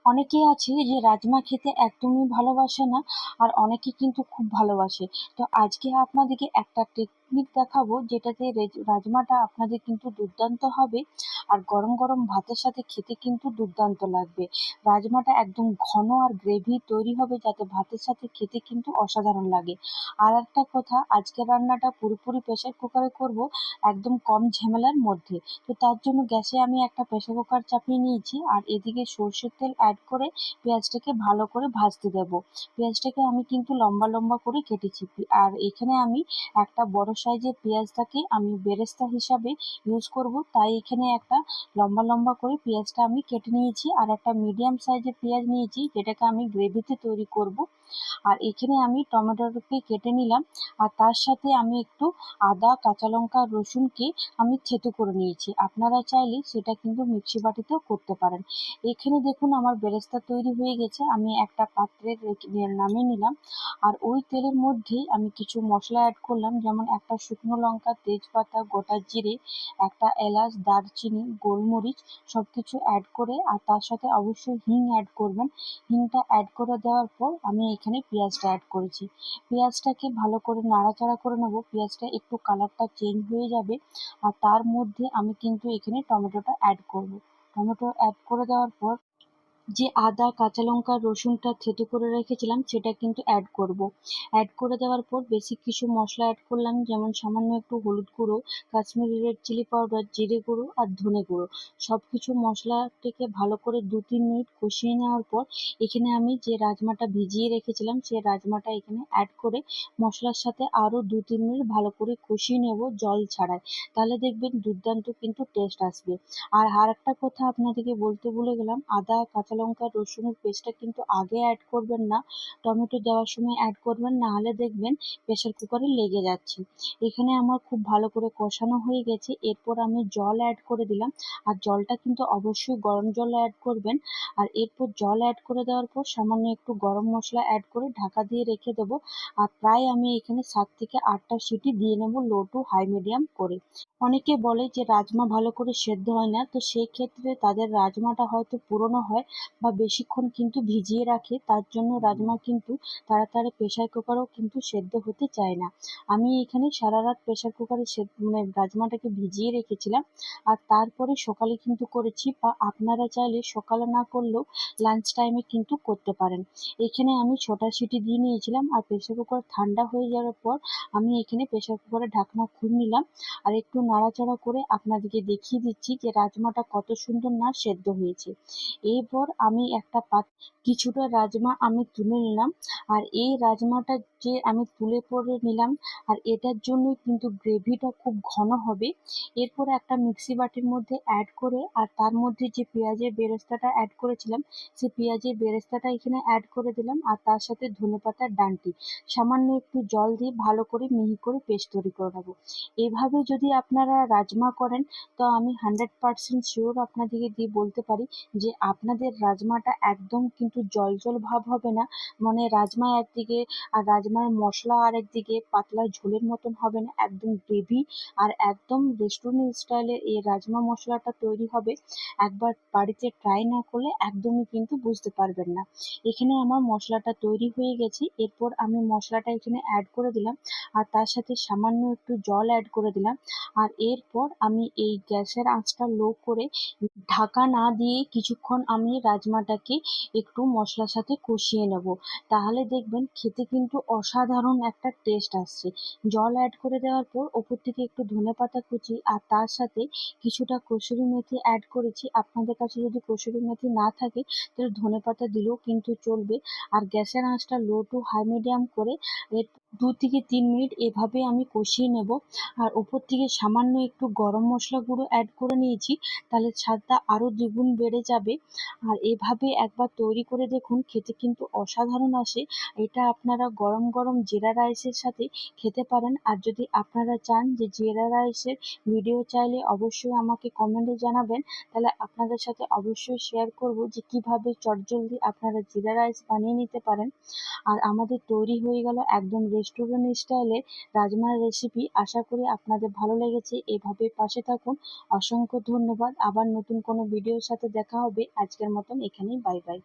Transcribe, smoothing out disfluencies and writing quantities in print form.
অনেকেই আছে যে রাজমা খেতে একদমই ভালোবাসে না, আর অনেকে কিন্তু খুব ভালোবাসে। তো আজকে আপনাদেরকে একটা টেকনিক দেখাবো যেটাতে রাজমাটা আপনাদের কিন্তু দুর্দান্ত হবে, আর গরম গরম ভাতের সাথে খেতে কিন্তু দুর্দান্ত লাগবে। রাজমাটা একদম ঘন আর গ্রেভি তৈরি হবে, যাতে ভাতের সাথে খেতে কিন্তু অসাধারণ লাগে। আর একটা কথা, আজকের রান্নাটা পুরোপুরি প্রেসার কুকারে করব, একদম কম ঝামেলার মধ্যে। তো তার জন্য গ্যাসে আমি একটা প্রেসার কুকার চাপিয়ে নিয়েছি, আর এদিকে সর্ষের তেল অ্যাড করে পেঁয়াজটাকে ভালো করে ভাজতে দেব। পেঁয়াজটাকে আমি কিন্তু লম্বা লম্বা করে কেটেছি, আর এখানে আমি একটা বড় সাইজের পেঁয়াজটাকে আমি বেরেস্তা হিসাবে ইউজ করব, তাই এখানে একটা লম্বা লম্বা করে পেঁয়াজটা আমি কেটে নিয়েছি, আর একটা মিডিয়াম সাইজের পেঁয়াজ নিয়েছি যেটাকে আমি গ্রেভিতে তৈরি করব। আর এখানে আমি টমেটোটাকে কেটে নিলাম, আর তার সাথে আমি একটু আদা, কাঁচা লঙ্কা, রসুনকে আমি থেতো করে নিয়েছি। আপনারা চাইলে সেটা কিন্তু মিক্সি বাটিতেও করতে পারেন। এখানে দেখুন আমার বেরেস্তা তৈরি হয়ে গেছে, আমি একটা পাত্রে নামিয়ে নিলাম। আর ওই তেলের মধ্যেই আমি কিছু মশলা অ্যাড করলাম, যেমন একটা শুকনো লঙ্কা, তেজপাতা, গোটা জিরে, একটা এলাচ, দারচিনি, গোলমরিচ, সব কিছু অ্যাড করে, আর তার সাথে অবশ্যই হিং অ্যাড করবেন। হিংটা অ্যাড করে দেওয়ার পর আমি এখানে পেঁয়াজটা অ্যাড করেছি। পেঁয়াজটাকে ভালো করে নাড়াচাড়া করে নেব, পেঁয়াজটা একটু কালারটা চেঞ্জ হয়ে যাবে, আর তার মধ্যে আমি কিন্তু এখানে টমেটোটা অ্যাড করব। টমেটো অ্যাড করে দেওয়ার পর যে আদা, কাঁচা লঙ্কা, রসুনটা থেতো করে রেখেছিলাম সেটা কিন্তু অ্যাড করব। অ্যাড করে দেওয়ার পর বেসিক কিছু মশলা অ্যাড করলাম, যেমন সামান্য একটু হলুদ গুঁড়ো, কাশ্মীরি রেড চিলি পাউডার, জিরে গুঁড়ো আর ধনে গুঁড়ো। সব কিছু মশলাটাকে ভালো করে 2-3 মিনিট কষিয়ে নেওয়ার পর এখানে আমি যে রাজমাটা ভিজিয়ে রেখেছিলাম সেই রাজমাটা এখানে অ্যাড করে মশলার সাথে আরও 2-3 মিনিট ভালো করে কষিয়ে নেব, জল ছাড়াই। তাহলে দেখবেন দুর্দান্ত কিন্তু টেস্ট আসবে। আর একটা কথা আপনাদেরকে বলতে ভুলে গেলাম, আদা, কাঁচা লঙ্কা, রসুনের পেস্টটা কিন্তু আগে অ্যাড করবেন না, টমেটো দেওয়ার সময় অ্যাড করবেন, না হলে দেখবেন প্রেসার কুকারে লেগে যাচ্ছে। এখানে আমার খুব ভালো করে কষানো হয়ে গেছে, এরপর আমি জল অ্যাড করে দিলাম, আর জলটা কিন্তু অবশ্যই গরম জল অ্যাড করবেন। আর এরপর জল অ্যাড করে দেওয়ার পর সামান্য একটু গরম মশলা অ্যাড করে ঢাকা দিয়ে রেখে দেবো। আর প্রায় আমি এখানে 7 থেকে 8টা সিটি দিয়ে নেব, লো টু হাই মিডিয়াম করে। অনেকে বলে যে রাজমা ভালো করে সেদ্ধ হয় না, তো সেই ক্ষেত্রে তাদের রাজমাটা হয়তো পুরনো হয় বা বেশিক্ষণ কিন্তু ভিজিয়ে রাখে, তার জন্য রাজমা কিন্তু তাড়াতাড়ি প্রেসার কুকারেও কিন্তু সেদ্ধ হতে চায় না। আমি এখানে সারা রাত প্রেসার কুকারে রাজমাটাকে ভিজিয়ে রেখেছিলাম, আর তারপরে সকালে কিন্তু করেছি, বা আপনারা চাইলে সকালে না করলেও লাঞ্চ টাইমে কিন্তু করতে পারেন। এখানে আমি 6টা সিটি দিয়ে নিয়েছিলাম, আর প্রেসার কুকার ঠান্ডা হয়ে যাওয়ার পর আমি এখানে প্রেসার কুকারের ঢাকনা খুলে নিলাম, আর একটু নাড়াচাড়া করে আপনাদেরকে দেখিয়ে দিচ্ছি যে রাজমাটা কত সুন্দর না সেদ্ধ হয়েছে। এরপর আমি একটা কিছুটা রাজমা আমি তুলে নিলাম, আর এই রাজমাটা যে আমি তুলে পরে নিলাম, আর এটার জন্যই কিন্তু গ্রেভিটা খুব ঘন হবে। এরপর একটা মিক্সি বাটির মধ্যে অ্যাড করে, আর তার মধ্যে যে পেঁয়াজের বেরেস্তাটা অ্যাড করেছিলাম সেই পেঁয়াজের বেরেস্তাটা এখানে অ্যাড করে দিলাম, আর তার সাথে ধনেপাতার ডাঁটি, সামান্য একটু জল দিয়ে ভালো করে মিহি করে পেস্ট তৈরি করে নেবো। এভাবে যদি আপনারা রাজমা করেন, তো আমি 100% শিওর আপনাদেরকে দিয়ে বলতে পারি যে আপনাদের রাজমাটা একদম কিন্তু জল জল ভাব হবে না, মানে রাজমা একদিকে আর রাজমার মশলা আর একদিকে, পাতলা ঝোলের মতন হবে না, একদম গ্রেভি আর একদম রেস্টুরেন্ট স্টাইলে এই রাজমা মশলাটা তৈরি হবে। একবার বাড়িতে ট্রাই না করলে একদমই কিন্তু বুঝতে পারবেন না। এখানে আমার মশলাটা তৈরি হয়ে গেছে, এরপর আমি মশলাটা এখানে অ্যাড করে দিলাম, আর তার সাথে সামান্য একটু জল অ্যাড করে দিলাম। আর এরপর আমি এই গ্যাসের আঁচটা লো করে ঢাকা না দিয়ে কিছুক্ষণ আমি রাজমাটাকে একটু মশলার সাথে কষিয়ে নেব। তাহলে দেখবেন খেতে কিন্তু অসাধারণ একটা টেস্ট আসছে। জল অ্যাড করে দেওয়ার পর ওপর থেকে একটু ধনেপাতা কুচি, আর তার সাথে কিছুটা কসুরি মেথি অ্যাড করেছি। আপনাদের কাছে যদি কসুরি মেথি না থাকে তাহলে ধনেপাতা দিলেও কিন্তু চলবে। আর গ্যাসের আঁচটা লো টু হাই মিডিয়াম করে এর 2 থেকে 3 মিনিট এভাবে আমি কষিয়ে নেব। আর ওপর থেকে সামান্য একটু গরম মশলা গুঁড়ো অ্যাড করে নিয়েছি, তাহলে স্বাদটা আরও দ্বিগুণ বেড়ে যাবে। আর এভাবে একবার তৈরি করে দেখুন, খেতে কিন্তু অসাধারণ আসে। এটা আপনারা গরম গরম জিরা রাইসের সাথে খেতে পারেন। আর যদি আপনারা চান যে জিরা রাইসের ভিডিও চাইলে অবশ্যই আমাকে কমেন্টে জানাবেন, তাহলে আপনাদের সাথে অবশ্যই শেয়ার করব যে কিভাবে চটজলদি আপনারা জিরা রাইস বানিয়ে নিতে পারেন। আর আমাদের তৈরি হয়ে গেল একদম রেস্টুরেন্ট স্টাইলের রাজমার রেসিপি। আশা করি আপনাদের ভালো লেগেছে, এভাবে পাশে থাকুন। অসংখ্য ধন্যবাদ। আবার নতুন কোনো ভিডিওর সাথে দেখা হবে। আজকের মতন এখানেই, বাই বাই।